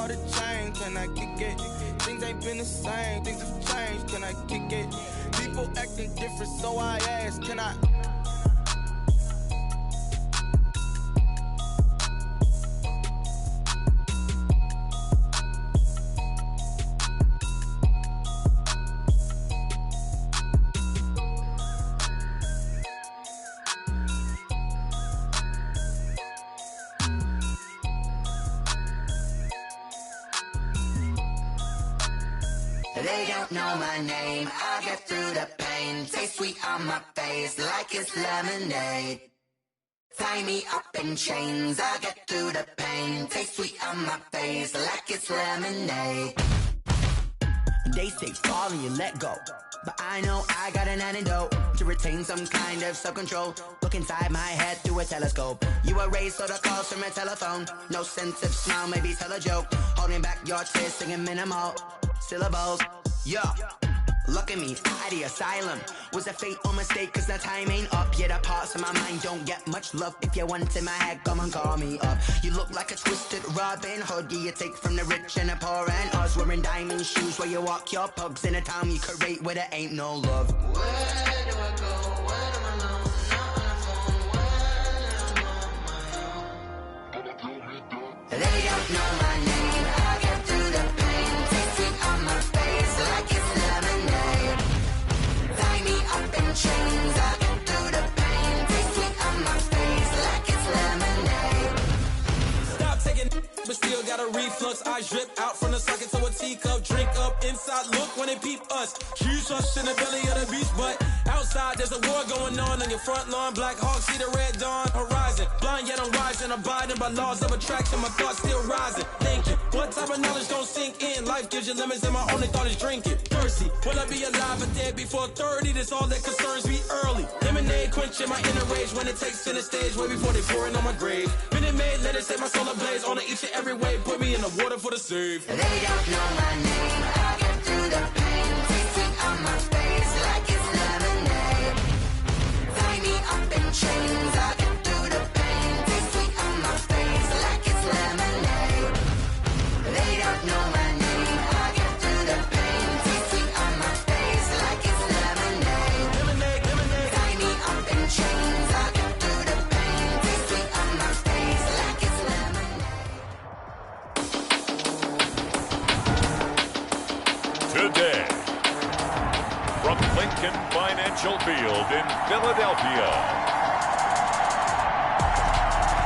for the change, can I kick it? Things ain't been the same, things have changed, can I kick it? People acting different, so I ask, can I? They don't know my name, I get through the pain. Taste sweet on my face like it's lemonade. Tie me up in chains, I get through the pain. Taste sweet on my face like it's lemonade. They say fall and you let go, but I know I got an antidote to retain some kind of self-control. Look inside my head through a telescope. You erase all the calls from a telephone. No sense of smile, maybe tell a joke. Holding back your tears, singing minimal syllables. Yeah, look at me, out the asylum. Was a fate or mistake, cause the time ain't up. Yet the parts of my mind don't get much love. If you want in my head, come and call me up. You look like a twisted Robin Hood. Yeah, you take from the rich and the poor and us. Wearing diamond shoes where you walk your pugs in a town you create where there ain't no love. Where do I go? Where am I alone? Not on the phone. When I'm on my own. They don't know my name. I get through the pain. Taste sweet on my face like it's lemonade. Tie me up in chains. I get through the pain. Taste sweet on my face like it's lemonade. Stop taking, but still got a reflux. I drip out from the socket to a teacup. Drink up inside, look when they peep us. Choose us in the belly of the beast, but outside there's a war going on your front lawn. Black Hawk, see the red dawn horizon. Blind yet I'm rising, abiding by laws of attraction. My thoughts still rising, thinking what type of knowledge don't sink in? Life gives you limits and my only thought is drinking. Thirsty, will I be alive or dead before 30? That's all that concerns me early. Lemonade quenching my inner rage when it takes center stage way before they pour it on my grave. Minute Maid, let it set my soul ablaze on each and every way. Put me in the water for the save. They don't know my name, I get through the pain. Taste sweet on my face like it's lemonade. Tie me up in chains, I get through the pain. Taste sweet on my face like it's lemonade. They don't know my name, I get through the pain. Taste sweet on my face like it's lemonade. Lemonade, lemonade. Tie me up in chains, I get through the pain. Taste sweet on my face like it's lemonade. Today, from Lincoln Financial Field in Philadelphia,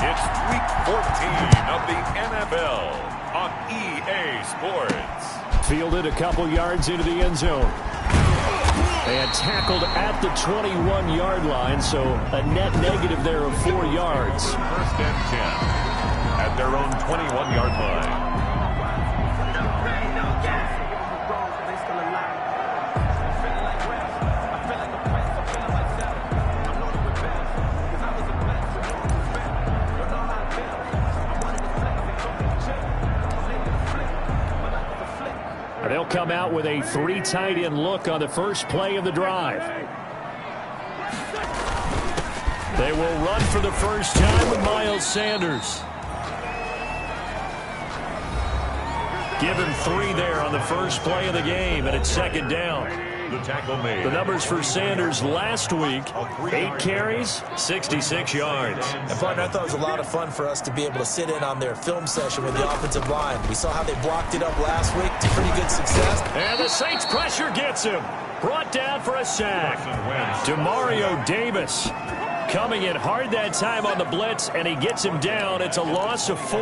it's Week 14 of the NFL on EA Sports. Fielded a couple yards into the end zone. And tackled at the 21-yard line, so a net negative there of 4 yards. First and 10 at their own 21-yard line. They'll come out with a 3 tight end look on the first play of the drive. They will run for the first time with Miles Sanders. Give him 3 there on the first play of the game, and it's second down. The tackle made. The numbers for Sanders last week, 8 carries, 66 yards. And partner, I thought it was a lot of fun for us to be able to sit in on their film session with the offensive line. We saw how they blocked it up last week to pretty good success. And the Saints pressure gets him. Brought down for a sack. Demario Davis coming in hard that time on the blitz, and he gets him down. It's a loss of 4.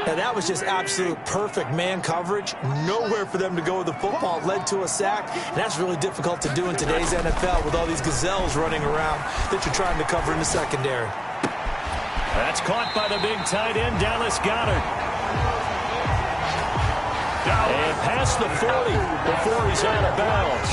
And that was just absolute perfect man coverage. Nowhere for them to go with the football. It led to a sack. And that's really difficult to do in today's NFL with all these gazelles running around that you're trying to cover in the secondary. That's caught by the big tight end, Dallas Goedert. And past the 40 before he's out of bounds.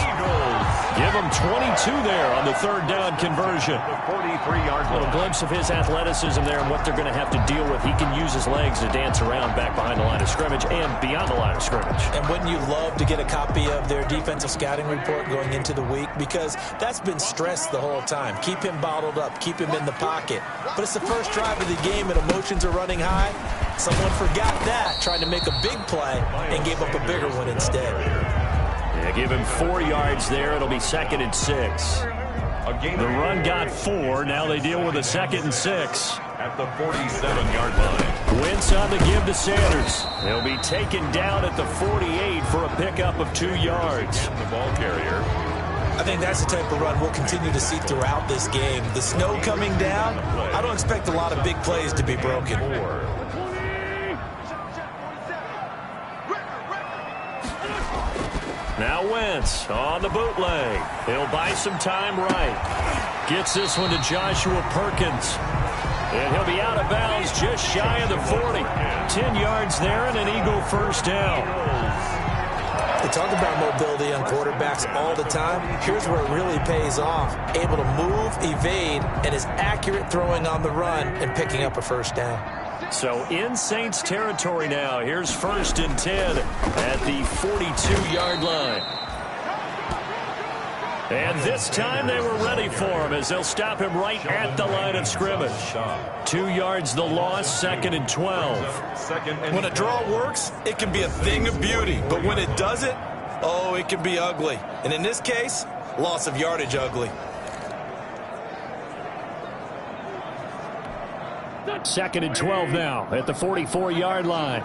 Give him 22 there on the third down conversion. 43-yard line. A glimpse of his athleticism there and what they're going to have to deal with. He can use his legs to dance around back behind the line of scrimmage and beyond the line of scrimmage. And wouldn't you love to get a copy of their defensive scouting report going into the week? Because that's been stressed the whole time. Keep him bottled up. Keep him in the pocket. But it's the first drive of the game and emotions are running high. Someone forgot that, trying to make a big play, and gave up a bigger one instead. Yeah, give him 4 yards there. It'll be 2nd and 6. The run got 4. Now they deal with a 2nd and 6. At the 47-yard line. Wentz on the give to Sanders. He'll be taken down at the 48 for a pickup of 2 yards. The ball carrier. I think that's the type of run we'll continue to see throughout this game. The snow coming down, I don't expect a lot of big plays to be broken. Now Wentz on the bootleg. He'll buy some time right. Gets this one to Joshua Perkins. And he'll be out of bounds just shy of the 40. 10 yards there and an Eagle first down. They talk about mobility on quarterbacks all the time. Here's where it really pays off. Able to move, evade, and is accurate throwing on the run and picking up a first down. So in Saints territory now. Here's 1st and 10 at the 42-yard line. And this time they were ready for him as they'll stop him right at the line of scrimmage. 2 yards the loss, 2nd and 12. When a draw works, it can be a thing of beauty. But when it doesn't, oh, it can be ugly. And in this case, loss of yardage ugly. 2nd and 12 now at the 44-yard line.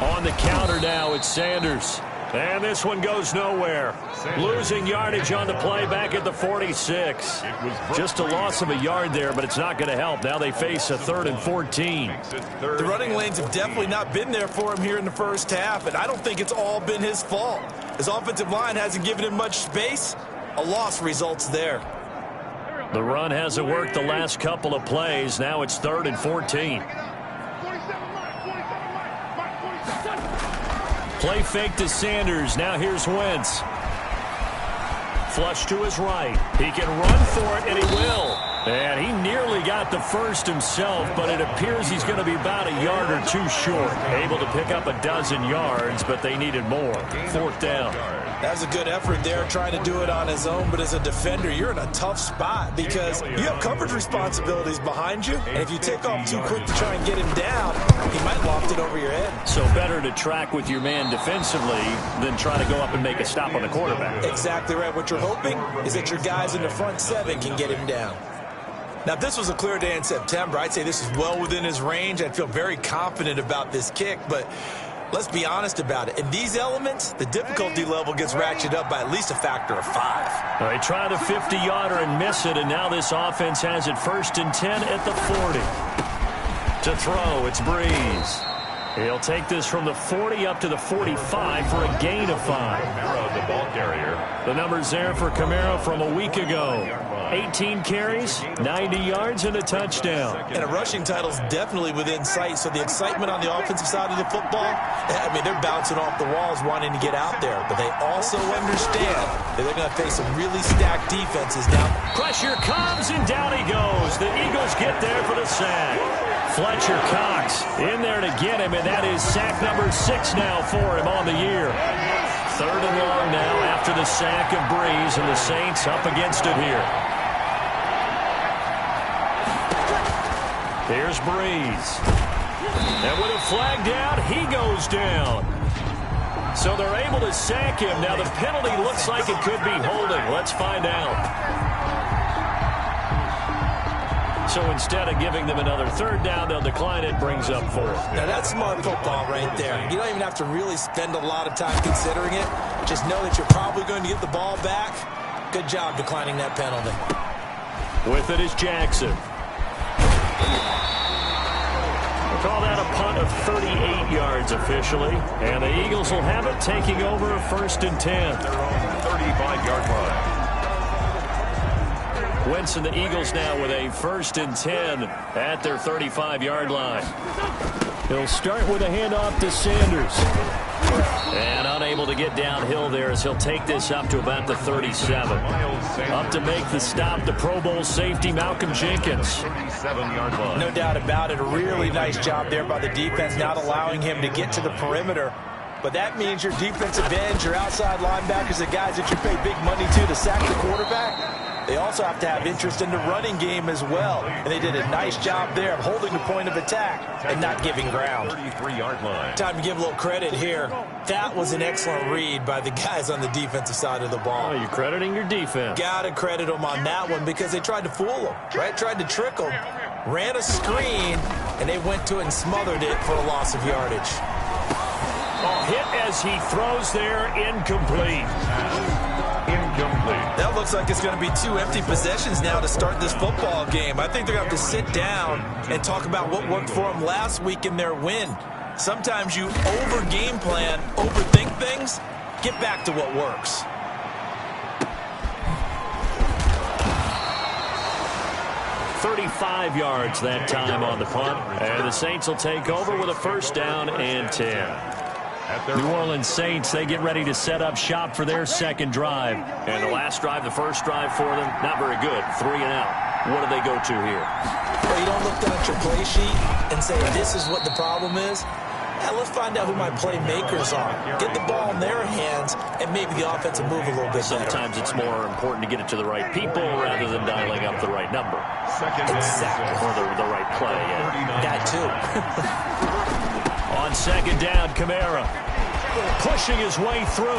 On the counter now, it's Sanders. And this one goes nowhere. Losing yardage on the play back at the 46. Just a loss of a yard there, but it's not going to help. Now they face a 3rd and 14. The running lanes have definitely not been there for him here in the first half, and I don't think it's all been his fault. His offensive line hasn't given him much space. A loss results there. The run hasn't worked the last couple of plays. Now it's 3rd and 14. Play fake to Sanders. Now here's Wentz. Flush to his right. He can run for it, and he will. And he nearly got the first himself, but it appears he's going to be about a yard or 2 short. Able to pick up a dozen yards, but they needed more. 4th down. That was a good effort there, trying to do it on his own. But as a defender, you're in a tough spot because you have coverage responsibilities behind you. And if you take off too quick to try and get him down, he might loft it over your head. So better to track with your man defensively than try to go up and make a stop on the quarterback. Exactly right. What you're hoping is that your guys in the front 7 can get him down. Now, if this was a clear day in September, I'd say this is well within his range. I'd feel very confident about this kick, but let's be honest about it. In these elements, the difficulty level gets ratcheted up by at least a factor of 5. They try the 50-yarder and miss it, and now this offense has it 1st and 10 at the 40. To throw, it's Breeze. He'll take this from the 40 up to the 45 for a gain of 5. The ball carrier. The number's there for Kamara from a week ago. 18 carries, 90 yards, and a touchdown. And a rushing title's definitely within sight, so the excitement on the offensive side of the football, I mean, they're bouncing off the walls wanting to get out there, but they also understand that they're going to face some really stacked defenses down. Pressure comes, and down he goes. The Eagles get there for the sack. Fletcher Cox in there to get him, and that is sack number 6 now for him on the year. 3rd and long now after the sack of Breeze, and the Saints up against it here. Here's Breeze. And with a flag down, he goes down. So they're able to sack him. Now the penalty looks like it could be holding. Let's find out. So instead of giving them another 3rd down, they'll decline it, brings up 4th. Now that's smart football right there. You don't even have to really spend a lot of time considering it. Just know that you're probably going to get the ball back. Good job declining that penalty. With it is Jackson. We'll call that a punt of 38 yards officially. And the Eagles will have it, taking over a 1st and 10. Their own 35-yard line. Wentz and the Eagles now with a 1st and 10 at their 35-yard line. He'll start with a handoff to Sanders. And unable to get downhill there as he'll take this up to about the 37. Up to make the stop, the Pro Bowl safety, Malcolm Jenkins. 37-yard line. No doubt about it. A really nice job there by the defense, not allowing him to get to the perimeter but that means your defensive ends, your outside linebackers, the guys that you pay big money to sack the quarterback, they also have to have interest in the running game as well. And they did a nice job there of holding the point of attack and not giving ground. 33-yard line. Time to give a little credit here. That was an excellent read by the guys on the defensive side of the ball. Oh, you're crediting your defense. Got to credit them on that one because they tried to fool them, right? Tried to trick them, ran a screen, and they went to it and smothered it for a loss of yardage. Oh, hit as he throws there, incomplete. Incomplete. That looks like it's going to be 2 empty possessions now to start this football game. I think they're going to have to sit down and talk about what worked for them last week in their win. Sometimes you over-game plan, overthink things, get back to what works. $35 yards that time on the punt. And the Saints will take over with a first down and 10. New Orleans Saints, they get ready to set up shop for their second drive. And the last drive, the first drive for them, not very good. 3 and out. What do they go to here? Well, you don't look down at your play sheet and say, this is what the problem is. Now, let's find out who my playmakers are. Get the ball in their hands, and maybe the offense will move a little bit better. Sometimes it's more important to get it to the right people rather than dialing up the right number. Exactly. Or the right play, yeah. That too. On second down, Kamara pushing his way through,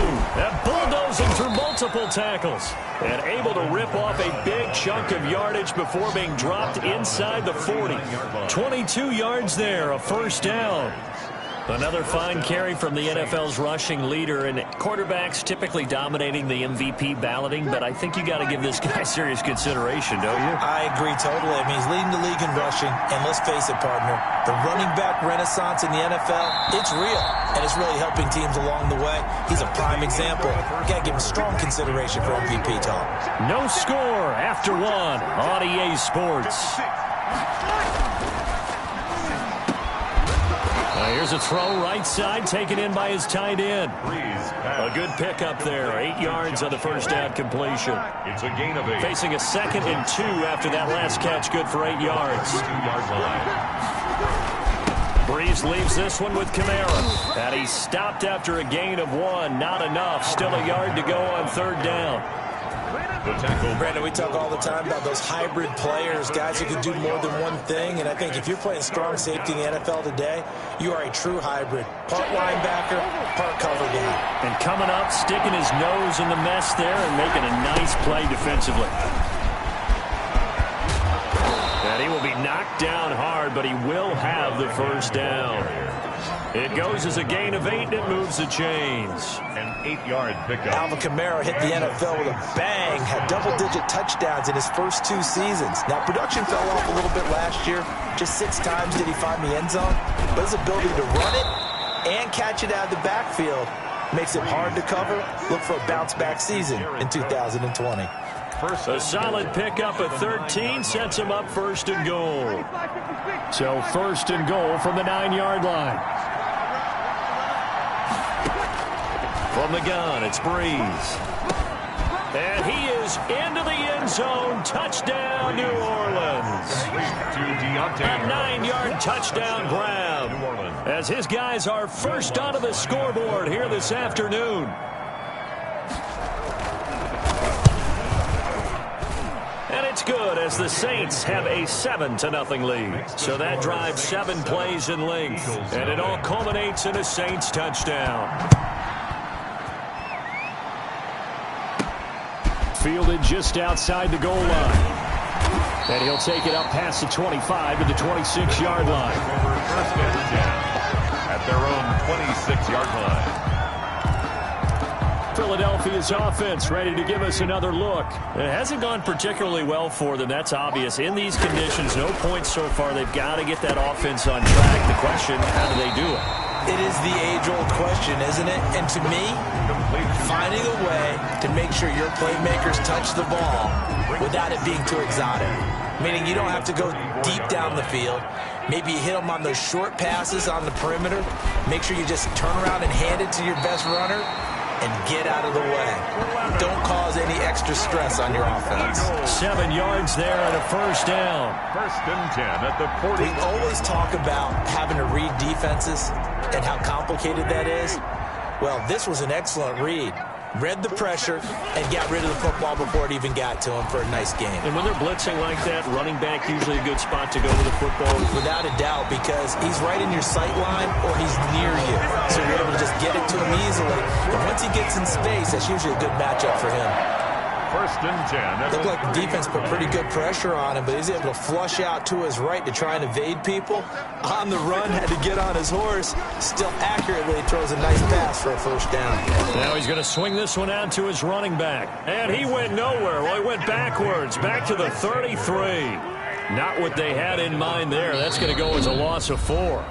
bulldozing through multiple tackles, and able to rip off a big chunk of yardage before being dropped inside the 40. 22 yards there, a first down. Another fine carry from the NFL's rushing leader, and quarterbacks typically dominating the MVP balloting, but I think you got to give this guy serious consideration, don't you? I agree totally. I mean, he's leading the league in rushing, and let's face it, partner, the running back renaissance in the NFL, it's real, and it's really helping teams along the way. He's a prime example. You got to give him strong consideration for MVP talk. No score after 1 on EA Sports. Here's a throw right side, taken in by his tight end. A good pickup there. 8 yards on the first down completion. It's a gain of 8. Facing a 2nd and 2 after that last catch, good for 8 yards. 2-yard line. Breeze leaves this one with Kamara. And he's stopped after a gain of 1. Not enough. Still a yard to go on third down. Brandon, we talk all the time about those hybrid players, guys who can do more than one thing, and I think if you're playing strong safety in the NFL today, you are a true hybrid. Part linebacker, part cover guy. And coming up, sticking his nose in the mess there and making a nice play defensively. And he will be knocked down hard, but he will have the first down. It goes as a gain of 8, and it moves the chains. An 8-yard pickup. Alvin Kamara hit the NFL with a bang, had double-digit touchdowns in his first 2 seasons. Now, production fell off a little bit last year. Just 6 times did he find the end zone. But his ability to run it and catch it out of the backfield makes it hard to cover. Look for a bounce-back season in 2020. A solid pickup at 13 sets him up first and goal. So first and goal from the 9-yard line. From the gun, it's Breeze. And he is into the end zone. Touchdown, New Orleans. A 9-yard touchdown grab. As his guys are first onto the scoreboard here this afternoon. And it's good as the Saints have a 7-0 lead. So that drives 7 plays in length. And it all culminates in a Saints touchdown. Fielded just outside the goal line. And he'll take it up past the 25 to the 26-yard line. First and 10 at their own 26-yard line. Philadelphia's offense ready to give us another look. It hasn't gone particularly well for them. That's obvious. In these conditions, no points so far. They've got to get that offense on track. The question, how do they do it? It is the age-old question, isn't it? And to me, finding a way to make sure your playmakers touch the ball without it being too exotic. Meaning you don't have to go deep down the field. Maybe you hit them on those short passes on the perimeter. Make sure you just turn around and hand it to your best runner and get out of the way. Don't cause any extra stress on your offense. 7 yards there and a first down. First and 10 at the 40. We always talk about having to read defenses and how complicated that is. Well, this was an excellent read. Read the pressure and got rid of the football before it even got to him for a nice game. And when they're blitzing like that, running back usually a good spot to go with the football. Without a doubt, because he's right in your sight line or he's near you. So you're able to just get it to him easily. And once he gets in space, that's usually a good matchup for him. First and 10. Looked like the defense put pretty good pressure on him, but he's able to flush out to his right to try and evade people. On the run, had to get on his horse. Still accurately throws a nice pass for a first down. Now he's going to swing this one out to his running back. And he went nowhere. Well, he went backwards, back to the 33. Not what they had in mind there. That's going to go as a loss of 4.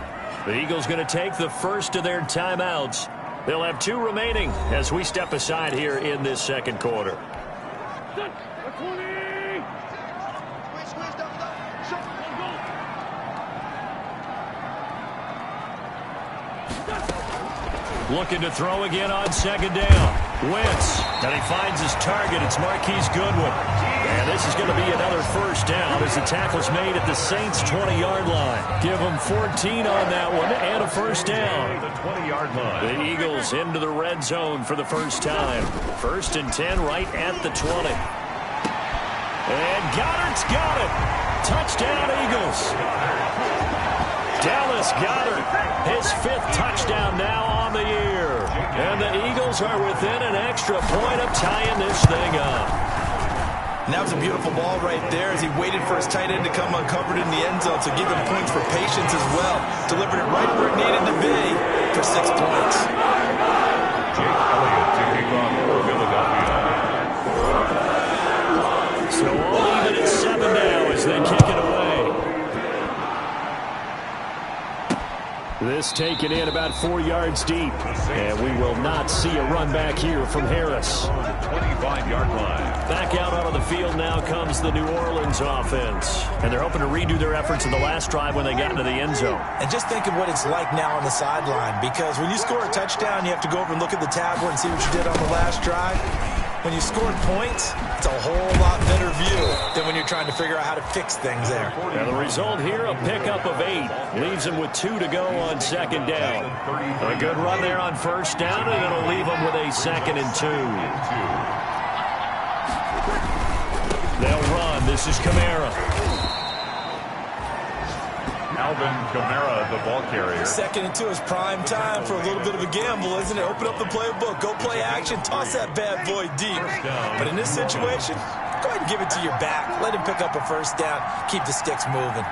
The Eagles going to take the first of their timeouts. They'll have 2 remaining as we step aside here in this second quarter. Looking to throw again on second down. Wentz, and he finds his target. It's Marquise Goodwin. And this is going to be another first down as the tackle's made at the Saints' 20-yard line. Give them 14 on that one and a first down. The 20-yard line. The Eagles into the red zone for the first time. First and 10 right at the 20. And Goddard's got it. Touchdown, Eagles. Dallas Goedert, his 5th touchdown now on the year. And the Eagles are within an extra point of tying this thing up. And that was a beautiful ball right there as he waited for his tight end to come uncovered in the end zone. So give him points for patience as well. Delivered it right where it needed to be for 6 points. Jake Elliott to kick off for Philadelphia. So all even at 7 now as they kick it away. This taken in about 4 yards deep. And we will not see a run back here from Harris. 25-yard line. Back out onto the field now comes the New Orleans offense. And they're hoping to redo their efforts in the last drive when they got into the end zone. And just think of what it's like now on the sideline, because when you score a touchdown, you have to go over and look at the tablet and see what you did on the last drive. When you scored points, it's a whole lot better view than when you're trying to figure out how to fix things there. And the result here, a pickup of 8. Leaves them with 2 to go on second down. A good run there on first down, and it'll leave them with a 2nd and 2. They'll run. This is Kamara. Alvin Kamara, the ball carrier. 2nd and 2 is prime time for a little bit of a gamble, isn't it? Open up the playbook, go play action, toss that bad boy deep. But in this situation, go ahead and give it to your back. Let him pick up a first down. Keep the sticks moving.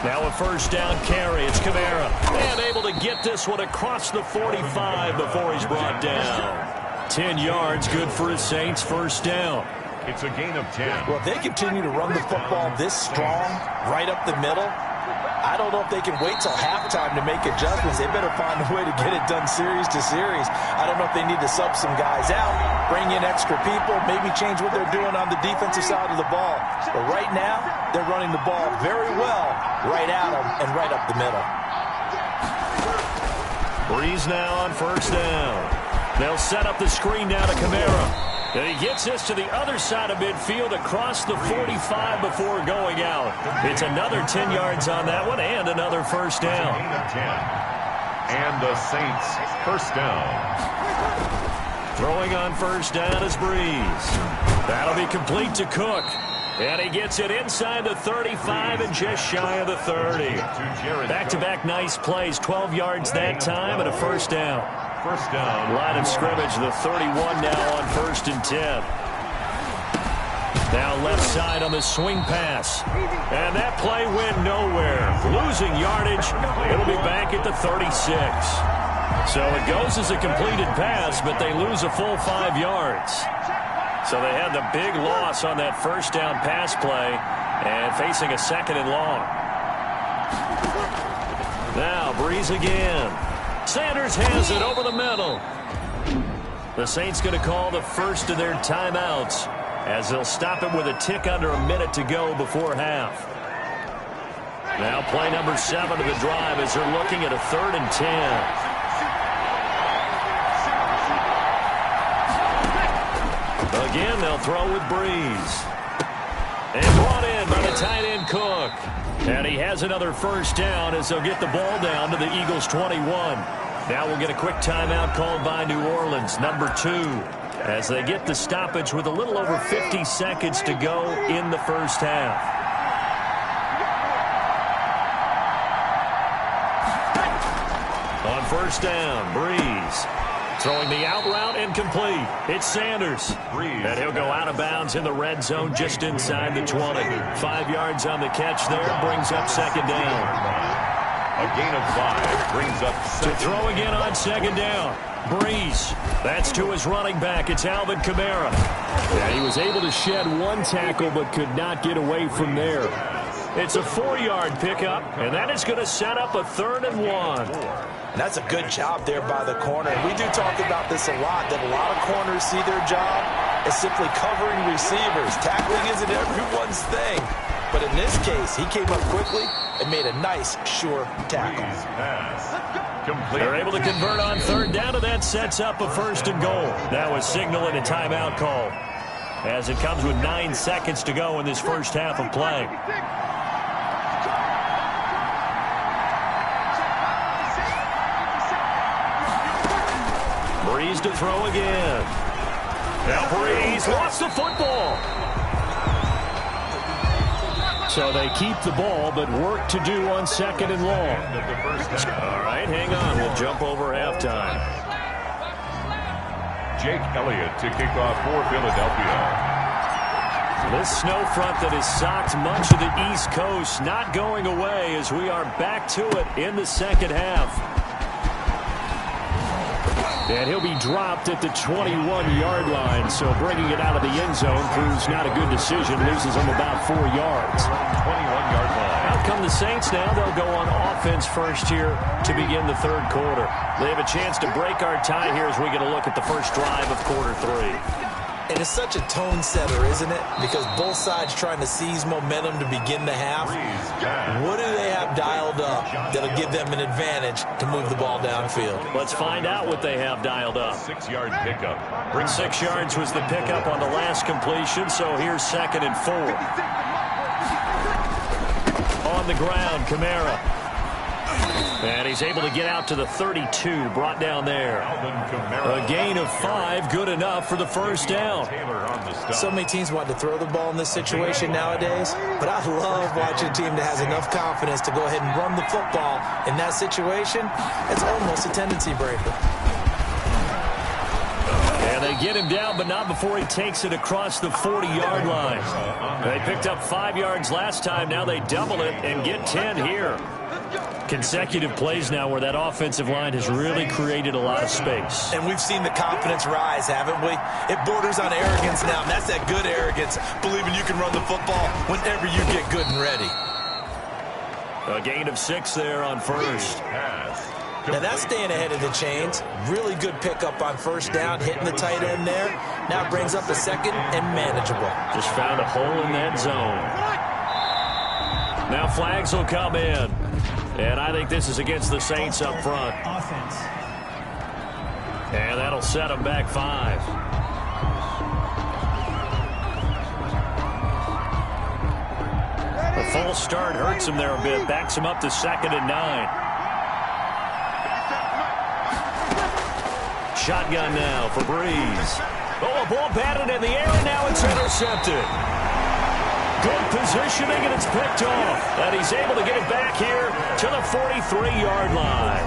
Now a first down carry. It's Kamara. And able to get this one across the 45 before he's brought down. 10 yards, good for his Saints. First down. It's a gain of 10. Well, if they continue to run the football this strong, right up the middle, I don't know if they can wait till halftime to make adjustments. They better find a way to get it done series to series. I don't know if they need to sub some guys out, bring in extra people, maybe change what they're doing on the defensive side of the ball. But right now, they're running the ball very well right at them and right up the middle. Breeze now on first down. They'll set up the screen now to Kamara. And he gets this to the other side of midfield across the 45 before going out. It's another 10 yards on that one and another first down. Gain of 10. And the Saints first down. Throwing on first down is Breeze. That'll be complete to Cook. And he gets it inside the 35 and just shy of the 30. Back-to-back nice plays. 12 yards that time and a first down. First down. Line of scrimmage, the 31 now on first and 10. Now left side on the swing pass. And that play went nowhere. Losing yardage. It'll be back at the 36. So it goes as a completed pass, but they lose a full 5 yards. So they had the big loss on that first down pass play and facing a 2nd and long. Now Breeze again. Sanders has it over the middle. The Saints going to call the first of their timeouts as they'll stop it with a tick under a minute to go before half. Now play number 7 of the drive as they're looking at a 3rd and 10. Again, they'll throw with Breeze. And brought in by the tight end Cook. And he has another first down as they'll get the ball down to the Eagles' 21. Now we'll get a quick timeout called by New Orleans, number 2, as they get the stoppage with a little over 50 seconds to go in the first half. On first down, Breeze. Throwing the out route incomplete. It's Sanders. And he'll go out of bounds in the red zone just inside the 20. 5 yards on the catch there, brings up second down. A gain of 5 brings up second. To throw again on second down. Breeze. That's to his running back. It's Alvin Kamara. Yeah, he was able to shed one tackle but could not get away from there. It's a 4-yard pickup, and that is going to set up a 3rd and 1. And that's a good job there by the corner. And we do talk about this a lot, that a lot of corners see their job as simply covering receivers. Tackling isn't everyone's thing. But in this case, he came up quickly and made a nice, sure tackle. They're able to convert on 3rd down, and that sets up a 1st and goal. That was signaling a timeout call, as it comes with 9 seconds to go in this first half of play. Breeze to throw again. Now Breeze lost the football. So they keep the ball, but work to do on 2nd and long. All right, hang on. We'll jump over halftime. Jake Elliott to kick off for Philadelphia. This snow front that has socked much of the East Coast not going away as we are back to it in the second half. And he'll be dropped at the 21-yard line, so bringing it out of the end zone proves not a good decision. Loses him about 4 yards. 21-yard line. Out come the Saints now. They'll go on offense first here to begin the 3rd quarter. They have a chance to break our tie here as we get a look at the first drive of quarter 3. And it's such a tone setter, isn't it? Because both sides trying to seize momentum to begin the half. What do they have dialed up that'll give them an advantage to move the ball downfield? Let's find out what they have dialed up. 6-yard pickup. 6 yards was the pickup on the last completion, so here's 2nd and 4. On the ground, Kamara. And he's able to get out to the 32, brought down there. A gain of 5, good enough for the first down. So many teams want to throw the ball in this situation nowadays, but I love watching a team that has enough confidence to go ahead and run the football in that situation. It's almost a tendency breaker. And they get him down, but not before he takes it across the 40-yard line. They picked up 5 yards last time. Now they double it and get 10 here. Consecutive plays now where that offensive line has really created a lot of space. And we've seen the confidence rise, haven't we? It borders on arrogance now, and that's that good arrogance, believing you can run the football whenever you get good and ready. A gain of 6 there on first. Now that's staying ahead of the chains. Really good pickup on first down, hitting the tight end there. Now brings up a 2nd and manageable. Just found a hole in that zone. Now flags will come in. And I think this is against the Saints up front. And that'll set them back 5. The false start hurts him there a bit. Backs him up to 2nd and 9. Shotgun now for Breeze. Oh, a ball batted in the air, and now it's intercepted. Good positioning, and it's picked off. And he's able to get it back here to the 43-yard line.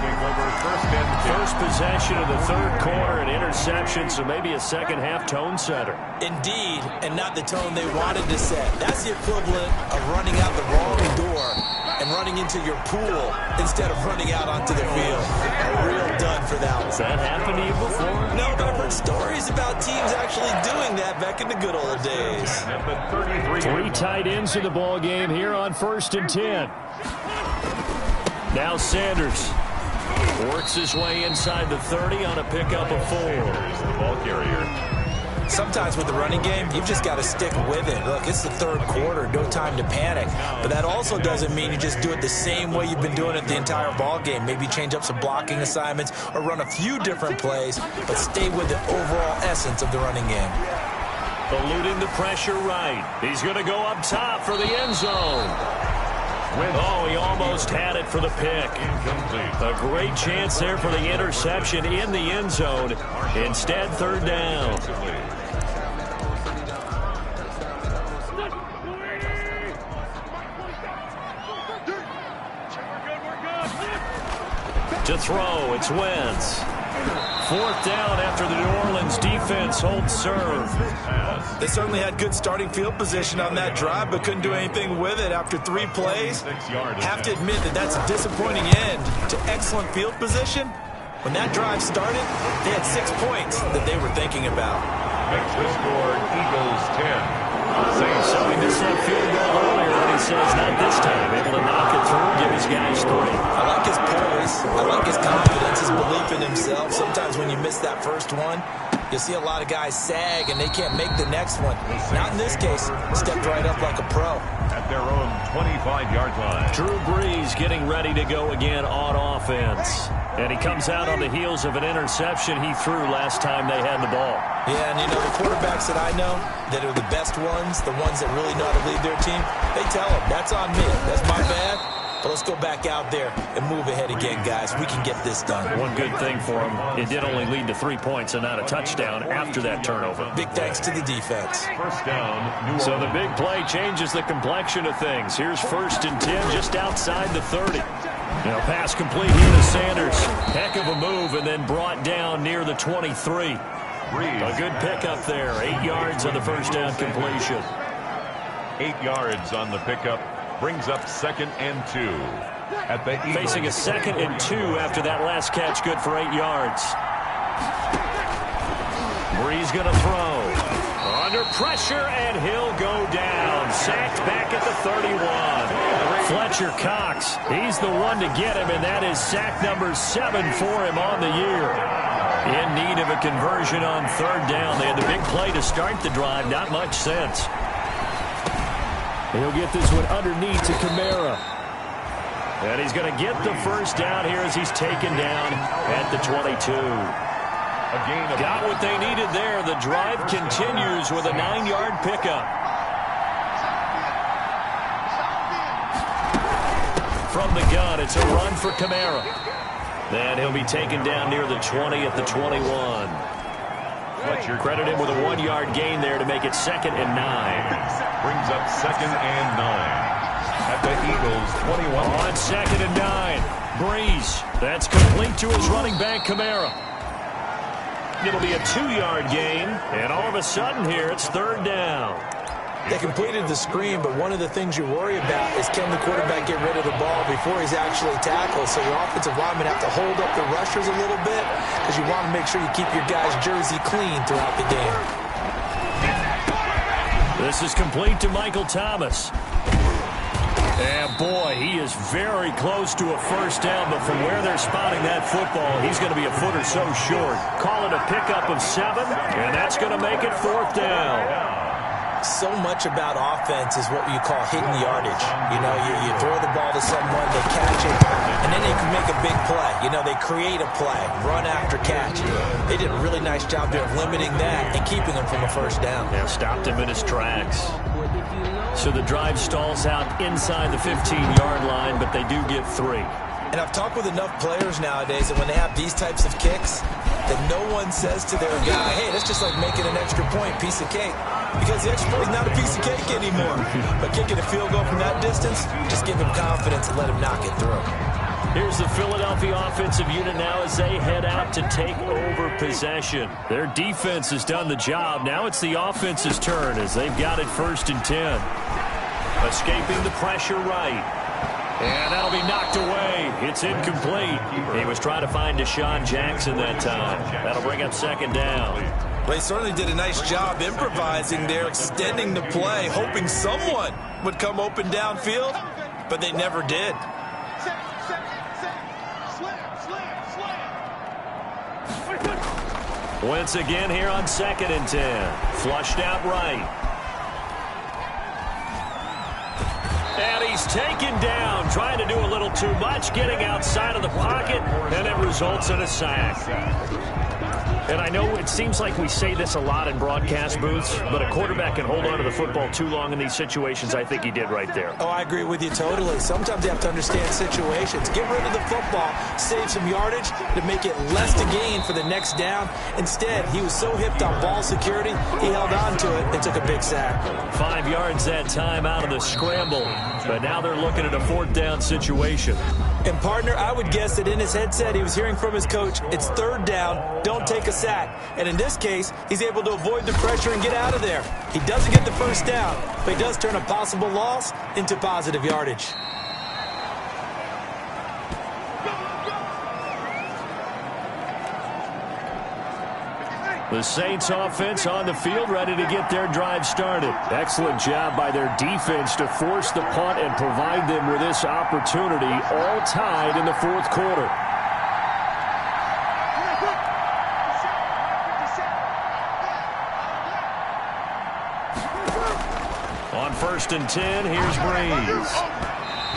First possession of the 3rd quarter, an interception, so maybe a second-half tone setter. Indeed, and not the tone they wanted to set. That's the equivalent of running out the wrong door and running into your pool instead of running out onto the field. A real dud for that one. Has that happened to you before? No, but I've heard stories about teams actually doing that back in the good old days. 3 tight ends in the ball game here on 1st and 10. Now Sanders works his way inside the 30 on a pickup of 4. The ball carrier. Sometimes with the running game, you've just got to stick with it. Look, it's the 3rd quarter, no time to panic. But that also doesn't mean you just do it the same way you've been doing it the entire ball game. Maybe change up some blocking assignments or run a few different plays, but stay with the overall essence of the running game. Eluding the pressure right. He's going to go up top for the end zone. Oh, he almost had it for the pick. A great chance there for the interception in the end zone. Instead, third down. To throw, it's Wentz. Fourth down after the New Orleans defense holds serve. They certainly had good starting field position on that drive, but couldn't do anything with it after 3 plays. Have to admit that that's a disappointing end to excellent field position. When that drive started, they had 6 points that they were thinking about. Makes the score Eagles 10. So he missed that field goal earlier, but he says not this time. Able to knock it through, give his guys 3. I like his poise. I like his confidence, his belief in himself. Sometimes when you miss that first one, you'll see a lot of guys sag and they can't make the next one. Not in this case. Stepped right up like a pro. At their own 25-yard line. Drew Brees getting ready to go again on offense. And he comes out on the heels of an interception he threw last time they had the ball. Yeah, and you know, the quarterbacks that I know that are the best ones, the ones that really know how to lead their team, they tell them, that's on me. That's my bad. But let's go back out there and move ahead again, guys. We can get this done. One good thing for him, it did only lead to 3 points and not a touchdown after that turnover. Big thanks to the defense. First down, New Orleans. So the big play changes the complexion of things. Here's 1st and 10 just outside the 30. Now pass complete here to Sanders. Heck of a move and then brought down near the 23. A good pickup there. 8 yards on the first down completion. 8 yards on the pickup. Brings up 2nd and 2. At the Eagles. Facing a 2nd and 2 after that last catch, good for 8 yards. Brees going to throw. Under pressure, and he'll go down. Sacked back at the 31. Fletcher Cox, he's the one to get him, and that is sack number 7 for him on the year. In need of a conversion on 3rd down. They had the big play to start the drive. Not much sense. He'll get this one underneath to Kamara. And he's going to get the first down here as he's taken down at the 22. Got what they needed there. The drive continues with a 9-yard pickup. From the gun, it's a run for Kamara. Then he'll be taken down near the 20 at the 21. Fletcher credit him with a 1-yard gain there to make it 2nd and 9. Brings up 2nd and 9. At the Eagles 21. On 2nd and 9. Brees. That's complete to his running back, Kamara. It'll be a 2-yard gain. And all of a sudden here, it's 3rd down. They completed the screen, but one of the things you worry about is can the quarterback get rid of the ball before he's actually tackled. So your offensive linemen have to hold up the rushers a little bit because you want to make sure you keep your guys' jersey clean throughout the game. This is complete to Michael Thomas. And boy, he is very close to a first down, but from where they're spotting that football, he's going to be a foot or so short. Call it a pickup of 7, and that's going to make it 4th down. So much about offense is what you call hidden yardage. You know, you throw the ball to someone, they catch it, and then they can make a big play. You know, they create a play, run after catch. They did a really nice job there of limiting that and keeping him from a first down. Yeah, stopped him in his tracks. So the drive stalls out inside the 15-yard line, but they do get 3. And I've talked with enough players nowadays that when they have these types of kicks, that no one says to their guy, hey, that's just like making an extra point, piece of cake. Because the extra point is not a piece of cake anymore. But kicking a field goal from that distance, just give him confidence and let him knock it through. Here's the Philadelphia offensive unit now as they head out to take over possession. Their defense has done the job. Now it's the offense's turn as they've got it 1st and 10. Escaping the pressure right. And that'll be knocked away. It's incomplete. He was trying to find Deshaun Jackson that time. That'll bring up 2nd down. Well, he certainly did a nice job improvising there, extending the play, hoping someone would come open downfield, but they never did. Once again here on 2nd and 10. Flushed out right. And he's taken down, trying to do a little too much, getting outside of the pocket, and it results in a sack. And I know it seems like we say this a lot in broadcast booths, but a quarterback can hold on to the football too long in these situations. I think he did right there. Oh, I agree with you totally. Sometimes you have to understand situations. Get rid of the football, save some yardage to make it less to gain for the next down. Instead, he was so hipped on ball security, he held on to it and took a big sack. 5 yards that time out of the scramble, but now they're looking at a 4th down situation. And, partner, I would guess that in his headset he was hearing from his coach, it's 3rd down, don't take a sack. And in this case, he's able to avoid the pressure and get out of there. He doesn't get the 1st down, but he does turn a possible loss into positive yardage. The Saints offense on the field, ready to get their drive started. Excellent job by their defense to force the punt and provide them with this opportunity, all tied in the 4th quarter. On 1st and 10, here's Breeze.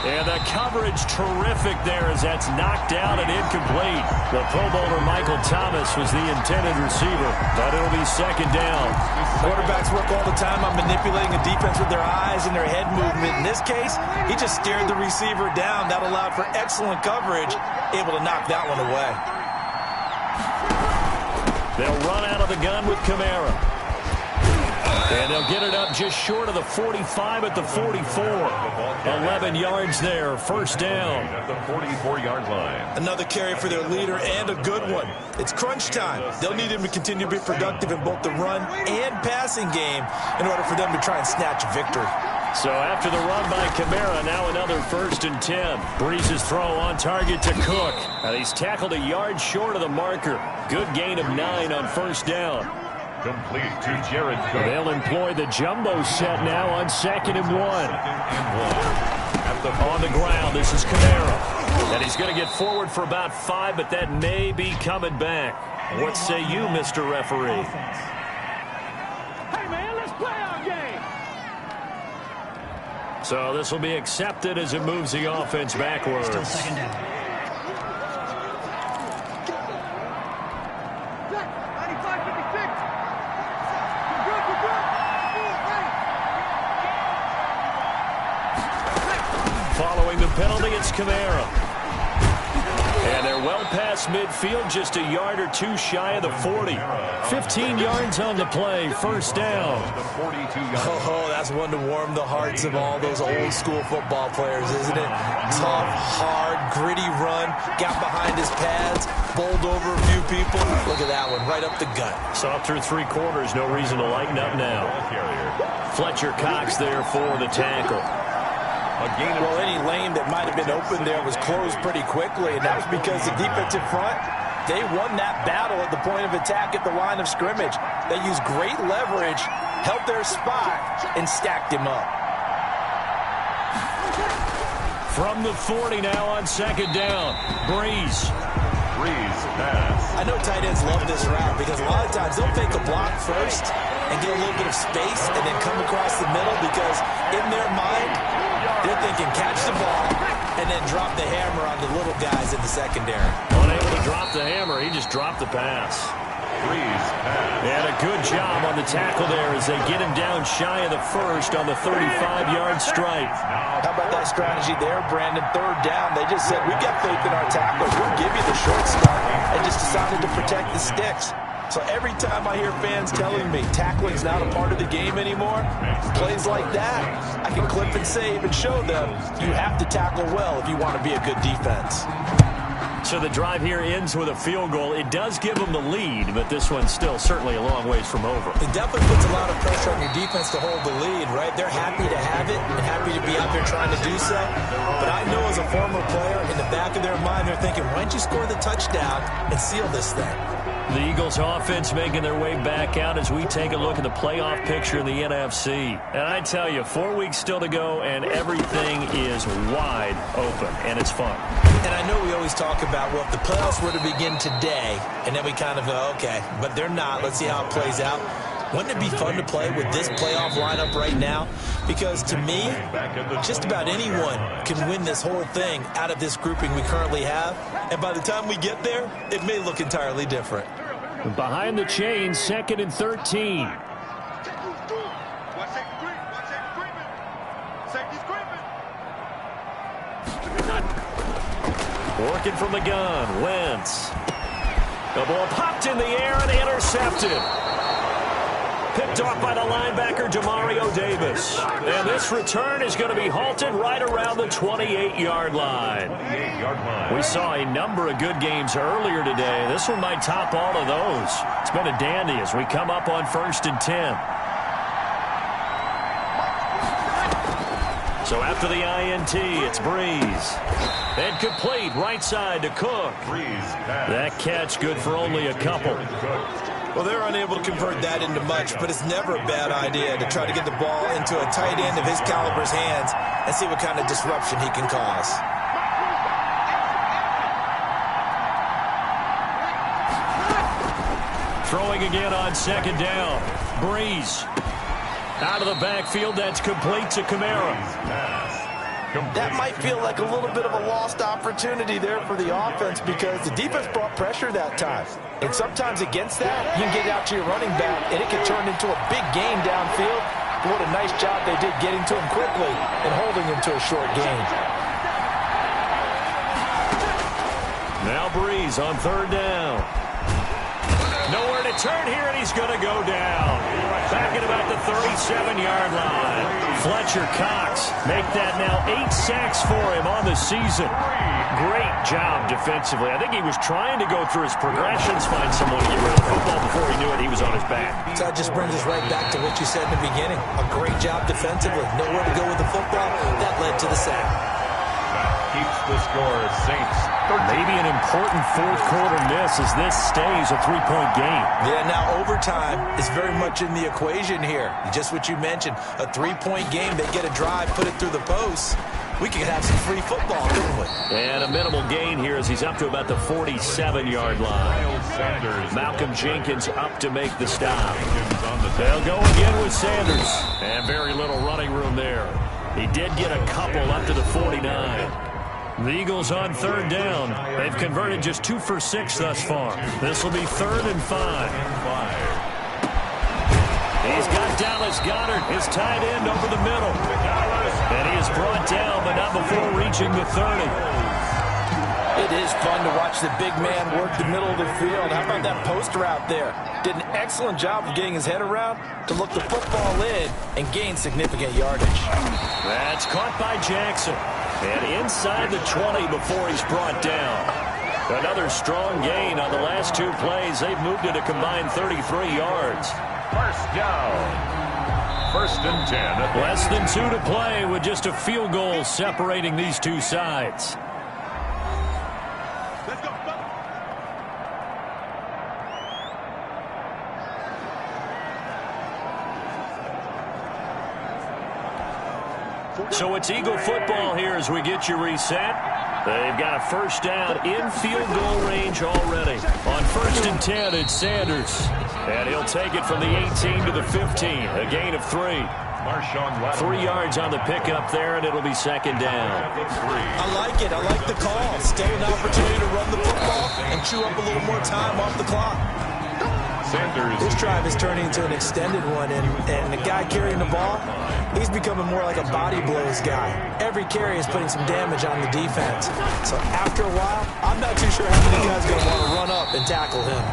And the coverage terrific there as that's knocked down and incomplete. The Pro Bowler Michael Thomas was the intended receiver, but it'll be 2nd down. Quarterbacks work all the time on manipulating a defense with their eyes and their head movement. In this case, he just stared the receiver down. That allowed for excellent coverage, able to knock that one away. They'll run out of the gun with Kamara. And they'll get it up just short of the 45 at the 44. 11 yards there, 1st down. At the 44-yard line. Another carry for their leader and a good one. It's crunch time. They'll need him to continue to be productive in both the run and passing game in order for them to try and snatch a victory. So after the run by Kamara, now another 1st and 10. Breeze's throw on target to Cook. And he's tackled a yard short of the marker. Good gain of 9 on 1st down. Complete to Jared Cook. They'll employ the jumbo set now on 2nd and 1. On the ground, this is Kamara. And he's going to get forward for about 5, but that may be coming back. What say you, Mr. Referee? Hey, man, let's play our game. So this will be accepted as it moves the offense backwards. Still 2nd down. Following the penalty, it's Kamara. And they're well past midfield, just a yard or 2 shy of the 40. 15 yards on the play, 1st down. Oh, that's one to warm the hearts of all those old school football players, isn't it? Tough, hard, gritty run, got behind his pads, bowled over a few people. Look at that one, right up the gut. Saw through 3 quarters, no reason to lighten up now. Fletcher Cox there for the tackle. Well, any lane that might have been open there was closed pretty quickly, and that was because the defensive front, they won that battle at the point of attack at the line of scrimmage. They used great leverage, held their spot, and stacked him up. From the 40 now on 2nd down, Breeze. Pass. I know tight ends love this route because a lot of times they'll fake a block first and get a little bit of space and then come across the middle because in their mind, they're thinking catch the ball and then drop the hammer on the little guys in the secondary. Unable to drop the hammer, he just dropped the pass. And a good job on the tackle there as they get him down shy of the 1st on the 35-yard stripe. How about that strategy there, Brandon? 3rd down, they just said, we got faith in our tackles. We'll give you the short start, and just decided to protect the sticks. So every time I hear fans telling me tackling's not a part of the game anymore, plays like that, I can clip and save and show them you have to tackle well if you want to be a good defense. So the drive here ends with a field goal. It does give them the lead, but this one's still certainly a long ways from over. It definitely puts a lot of pressure on your defense to hold the lead, right? They're happy to have it and happy to be out there trying to do so. But I know as a former player, in the back of their mind, they're thinking, why don't you score the touchdown and seal this thing? The Eagles offense making their way back out as we take a look at the playoff picture in the NFC. And I tell you, 4 weeks still to go, and everything is wide open, and it's fun. And I know we always talk about, well, if the playoffs were to begin today, and then we kind of go, okay, but they're not. Let's see how it plays out. Wouldn't it be fun to play with this playoff lineup right now? Because to me, just about anyone can win this whole thing out of this grouping we currently have. And by the time we get there, it may look entirely different. Behind the chains, 2nd and 13. Working from the gun, Wentz. The ball popped in the air and intercepted. Picked off by the linebacker, Demario Davis. And this return is going to be halted right around the 28-yard line. We saw a number of good games earlier today. This one might top all of those. It's been a dandy as we come up on 1st and 10. So after the INT, it's Breeze. And complete right side to Cook. That catch good for only a couple. Well, they're unable to convert that into much, but it's never a bad idea to try to get the ball into a tight end of his caliber's hands and see what kind of disruption he can cause. Throwing again on 2nd down. Breeze. Out of the backfield, that's complete to Kamara. That might feel like a little bit of a lost opportunity there for the offense because the defense brought pressure that time. And sometimes against that, you can get out to your running back, and it can turn into a big gain downfield. What a nice job they did getting to him quickly and holding him to a short gain. Now Breeze on 3rd down. Nowhere to turn here, and he's going to go down. Back at about the 37-yard line. Fletcher Cox make that now 8 sacks for him on the season. Great job defensively. I think he was trying to go through his progressions, find someone to get rid of the football. Before he knew it, he was on his back. So that just brings us right back to what you said in the beginning. A great job defensively. Nowhere to go with the football. That led to the sack. Keeps the score, Saints. Maybe an important 4th quarter miss as this stays a 3-point game. Yeah, now overtime is very much in the equation here. Just what you mentioned, a 3-point game. They get a drive, put it through the posts. We could have some free football, couldn't we? And a minimal gain here as he's up to about the 47-yard line. Malcolm Jenkins up to make the stop. They'll go again with Sanders. And very little running room there. He did get a couple up to the 49. The Eagles on 3rd down. They've converted just 2 for 6 thus far. This will be 3rd and 5. He's got Dallas Goedert, his tight end, over the middle. And he is brought down, but not before reaching the 30. It is fun to watch the big man work the middle of the field. How about that post route there? Did an excellent job of getting his head around to look the football in and gain significant yardage. That's caught by Jackson. And inside the 20 before he's brought down. Another strong gain on the last 2 plays. They've moved it a combined 33 yards. 1st down. 1st and 10. Less than 2 to play with just a field goal separating these two sides. So it's Eagle football here as we get you reset. They've got a 1st down in field goal range already. On 1st and 10, it's Sanders. And he'll take it from the 18 to the 15. A gain of 3. 3 yards on the pickup there, and it'll be 2nd down. I like it. I like the call. Still an opportunity to run the football and chew up a little more time off the clock. This drive is turning into an extended one, and the guy carrying the ball, he's becoming more like a body blows guy. Every carry is putting some damage on the defense. So after a while, I'm not too sure how many guys are going to want to run up and tackle him.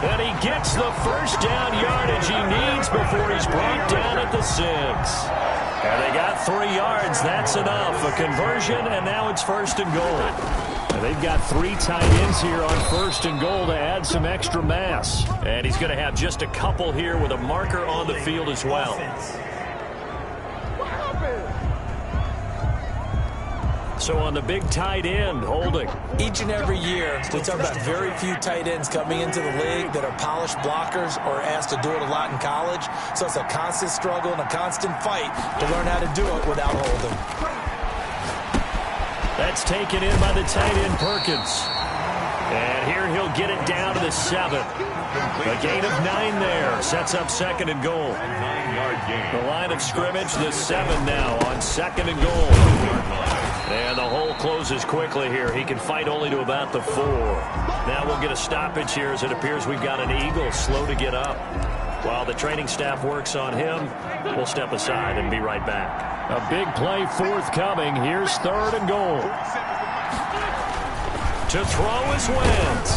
And he gets the 1st down yardage he needs before he's brought down at the 6. And they got 3 yards. That's enough. A conversion, and now it's 1st and goal. And they've got 3 tight ends here on 1st and goal to add some extra mass. And he's going to have just a couple here with a marker on the field as well. So on the big tight end, holding. Each and every year, we talk about very few tight ends coming into the league that are polished blockers or asked to do it a lot in college. So it's a constant struggle and a constant fight to learn how to do it without holding. That's taken in by the tight end, Perkins. And here he'll get it down to the 7. A gain of 9 there. Sets up 2nd and goal. 9-yard gain. The line of scrimmage, the 7 now on 2nd and goal. And the hole closes quickly here. He can fight only to about the 4. Now we'll get a stoppage here as it appears we've got an Eagle slow to get up. While the training staff works on him, we'll step aside and be right back. A big play forthcoming. Here's 3rd and goal. To throw is Wentz.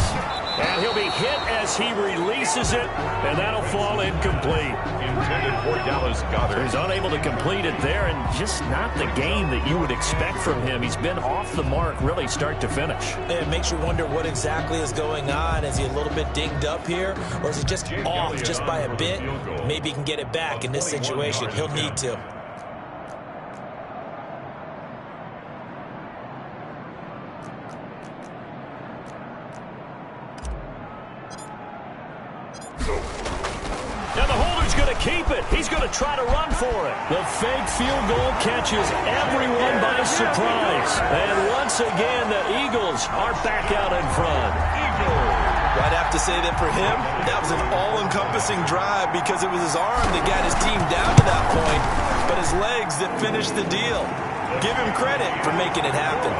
And he'll be hit as he releases it, and that'll fall incomplete. Intended for Dallas Goedert. He's unable to complete it there, and just not the game that you would expect from him. He's been off the mark really start to finish. It makes you wonder what exactly is going on. Is he a little bit dinged up here, or is he just off just by a bit? Maybe he can get it back in this situation. He'll need to. Now the holder's going to keep it. He's going to try to run for it. The fake field goal catches everyone by surprise. And once again, the Eagles are back out in front. Well, I'd have to say that for him, that was an all-encompassing drive because it was his arm that got his team down to that point, but his legs that finished the deal. Give him credit for making it happen.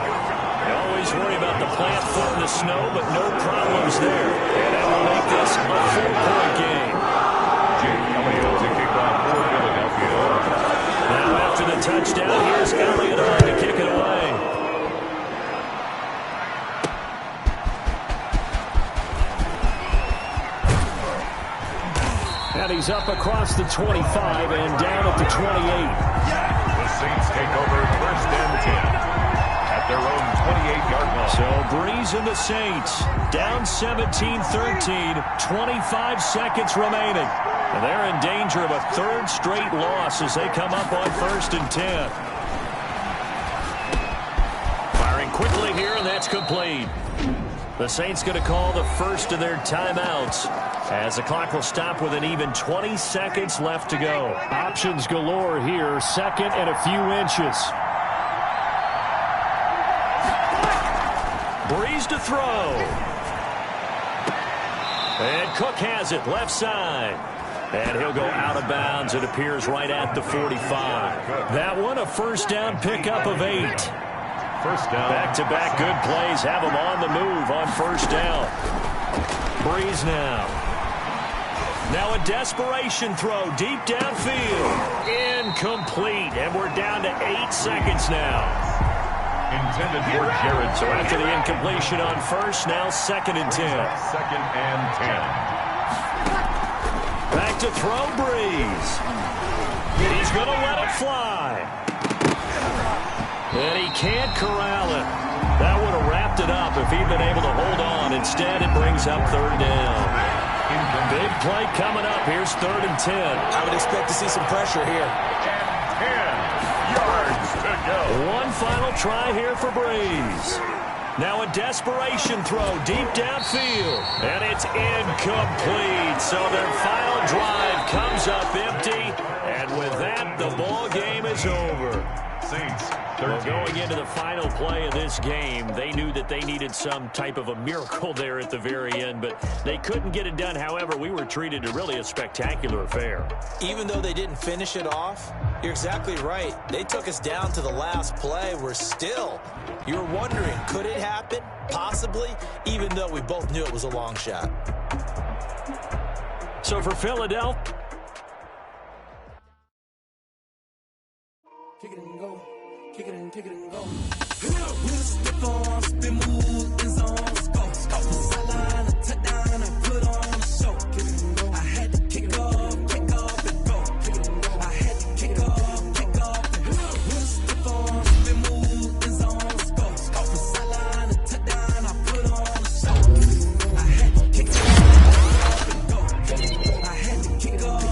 You always worry about the plant foot in the snow, but no problems there. And that will make this a 4-point game. Now after the touchdown, here's Elliott on to kick it away. And he's up across the 25 and down at the 28. The Saints take over 1st and 10 at their own 28-yard line. So Breeze and the Saints down 17-13, 25 seconds remaining. And they're in danger of a 3rd straight loss as they come up on 1st and 10. Firing quickly here, and that's complete. The Saints going to call the first of their timeouts as the clock will stop with an even 20 seconds left to go. Options galore here, 2nd and a few inches. Breeze to throw. And Cook has it left side. And he'll go out of bounds, it appears, right at the 45. That one, a 1st down pickup of 8. 1st down. Back-to-back good plays have him on the move on 1st down. Breeze now. Now a desperation throw deep downfield. Incomplete, and we're down to 8 seconds now. Intended for Jared. So after the incompletion on 1st, now 2nd and 10. 2nd and 10. Back to throw, Breeze. He's going to let it fly. And he can't corral it. That would have wrapped it up if he'd been able to hold on. Instead, it brings up 3rd down. Big play coming up. Here's 3rd and 10. I would expect to see some pressure here. 10 yards to go. One final try here for Breeze. Now a desperation throw deep downfield. And it's incomplete. So their final drive comes up empty. And with that, the ball game is over. Saints, 13. Well, going into the final play of this game, they knew that they needed some type of a miracle there at the very end, but they couldn't get it done. However, we were treated to really a spectacular affair. Even though they didn't finish it off, you're exactly right. They took us down to the last play. We're still, you're wondering, could it happen? Possibly, even though we both knew it was a long shot. So for Philadelphia, kick it and go, kick it and go. We'll step on, spin, move, in zone, go. Sideline, a touchdown, I put on a show. Kick it and go. I had to kick off and go. Kick it and go. I had to kick off and go. We'll step on, spin, move, in zone, go. Sideline, a touchdown, I put on a show. I had to kick off and go. I had to kick off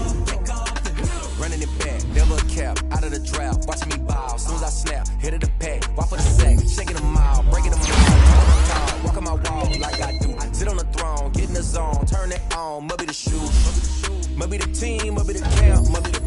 and go. Running it back, never a cap, out of the draft, watching me ball. As soon as I snap, hit it the pack, walk for the sack, shaking them out, breaking them out. Walk on my wall like I do. Sit on the throne, get in the zone, turn it on, maybe the shoes, maybe the team, maybe the camp, maybe the